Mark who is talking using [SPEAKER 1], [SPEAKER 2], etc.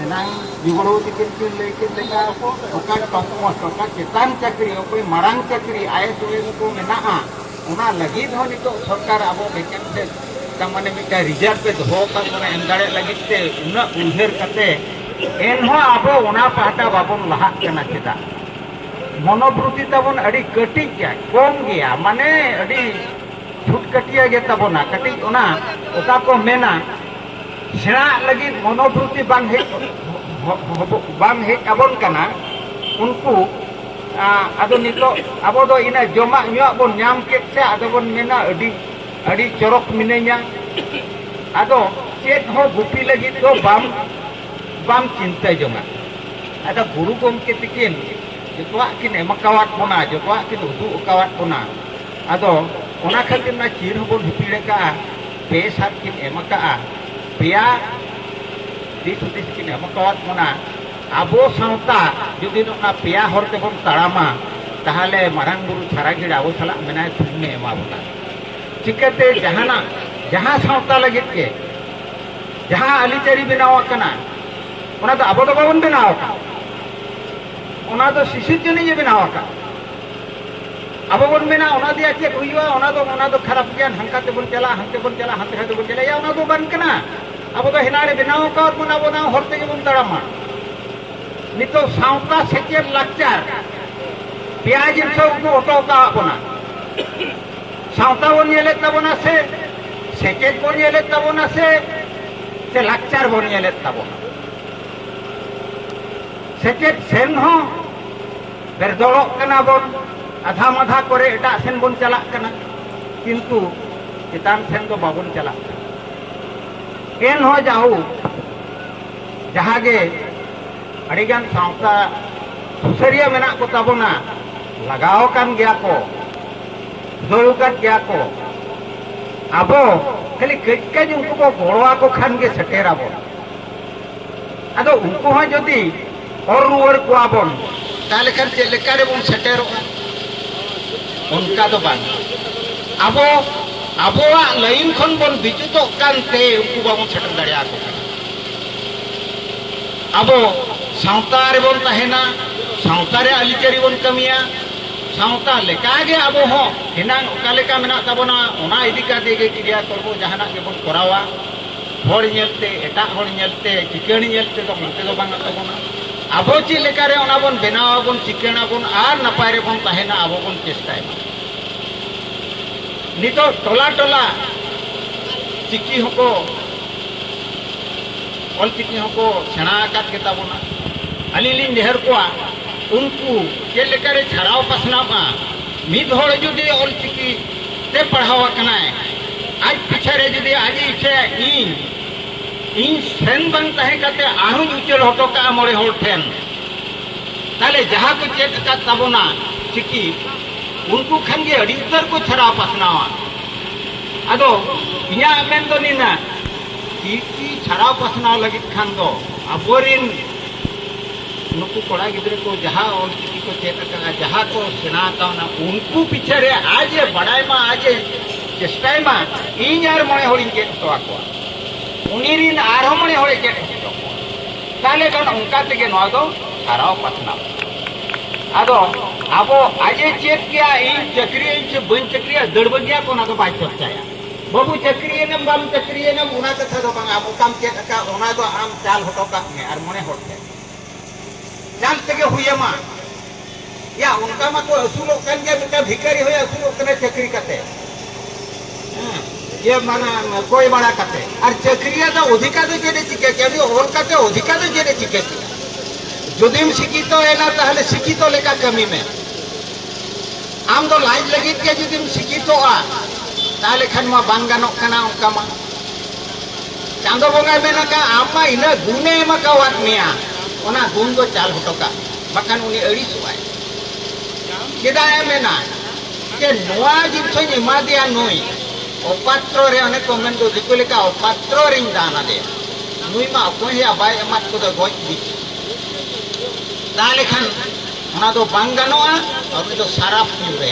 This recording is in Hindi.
[SPEAKER 1] senang jugoro dikin lekin leka oka topmos oka chetan chakri oka marang chakri ISOS ko menaa una lagi ho nito sarkar abo vacancy tamane mita reserve pe doho ka mone endare lagi te una unher kate enho abo una pahata babon lahak kana cheda मनोवृत्ति तबन अड़ी कटी गया कम गया माने अड़ी छुटकटिया गे तबना कटी ओना ओका को मेना सेना लगी मनोवृत्ति बांग हे अबन कना उनको आदो नितो अबो दो इना जमा न्यो बन नाम केट से आदो बन मेना अड़ी अड़ी चरक मिने냐 आदो चेत हो गुपी लगी तो बाम चिंता जोंगा आदो गुरु गोमके तिकिन जोतवा किन एमकावात बना जोतवा किन उदु उकावात बना आदो ओना खातिर ना चीर हबन हिपिड़े का पे सात किन एमका पेया दिस दिस किन एमकावात बना आबो सावता जुदि ना पेया हरते बन ताड़ामा ताहले मारांग बुरु छारागिड़ आबो साला मेना थुमे एमा बना चिकते जहाना जहां सावता लगित के जहां अलिचरी बनाव कना ओना तो आबो तो बाबन बनाव का ओना तो शिशिर जने बनाव का अब बन मेना ओना दिया चेक हुआ ओना तो खराब गया हंकाते बन चला हंते बन चला हंते हंते बन चला या ओना तो बन कना अब तो हिनारे बनाव का बन अब ना हरते के बन तड़ामा नितो सावता सेचेर लाक्चार प्याज सब को ओटो का बना सावता बन येले तबना से सेचेर बन येले तबना से लाक्चार बन येले तबना सेचेर सेन हो बेरदोड़क कना बन आधा माधा करे एटा सेन बन चला कना किंतु चितान सेन तो बाबन चला केन हो जाहु जहागे अड़ीगान सावता सुसरिया मेना को तबना लगाव कान गया को जोड़ुकान गया को आबो खाली कज उनको को गोड़वा को खान के सटेरा बन आदो उनको हो जदि और रुवर को आबन ताले खान चेलेकारे बन सटेरो उनका तो बान आबो आबोआ लाइन खन बन बिजुतो कानते उनको बाबन सटर दाड़िया को आबो सावतारे बन तहेना सावतारे अलिचरी बन कमिया सावता लेकागे आबो हो हिनांग ओका लेका मेना तबना ओना इदी काते गे क्रिया करबो जहाना के बन करावा होड़ नेलते एटा होड़ नेलते चिकणी नेलते तो मनते तो बांग तबना आबो ची लेकारे ओना बन बनावा बन चिकणा बन आर नपाय रे बन तहेना आबो बन चेष्टाय नितो टोला टोला चिकी हको ऑल चिकी हको सेना आकात के तबना अलिलिन नेहर कोआ उनको के लेकारे छड़ाव पसनावा मिद होड़ जुदी ऑल चिकी ते पढ़ावा कनाय आज पिछरे जुदी आज इछे इन सेन बन तहे कते आहुं उचल हटो का मोड़े होड़ ठेन ताले जहां को चेक का तबना चिकी उनको खनगे अड़ी उतर को छड़ा पसनावा अदो इया मेन दो निना की छड़ा पसनाव लगी खान दो अबोरिन नुकु कोड़ा गिद्रे को जहां और चिकी को चेक का जहां को सेना तावना उनको पिछरे आज बड़ाई मा आज चेष्टाई मा इन यार मोड़े होड़ी के तो आको उनीरिन आरो मोड़े होड़े के ताले कन उनका तेगे नवा दो छाराव पसनाव आदो आबो आजे चेक किया इन चक्री से बन चक्रिया दड़बगिया को ना तो बाय चर्चाया बाबू चक्रिये ने बाम चक्रिये ने उना कथा दो बांग आबो काम चेक का ओना दो आम चाल हटो का में आर मने होते चाल तेगे हुए मा या उनका मा को असुलो कन के बेटा भिखारी होया असुलो कने चक्री कते ये माना कोई बड़ा कते और चक्रिया तो अधिका तो जेने चिके के और कते अधिका तो जेने चिके जुदिम शिक्षित है ना ताहले शिक्षित लेका कमी में आम तो लाइज लगी के जुदिम शिक्षित ताहले खान मा बांग गानोक कना उनका मा चांदो बोंगा मेना का आमा इना गुने मा का वात मिया ओना गुन दो चाल हटो का बकान उनी अड़ी सुआय केदा है मेना के नोआ जिनसो निमा दिया नोई अपात्र रे अने कमेंट दो दिको लेका अपात्र रिंग दाना दे नुई मा कोई या बाय अमात को दो गोज दी ताले खान ओना दो बांग गानोआ और तो साराफ न्यू रे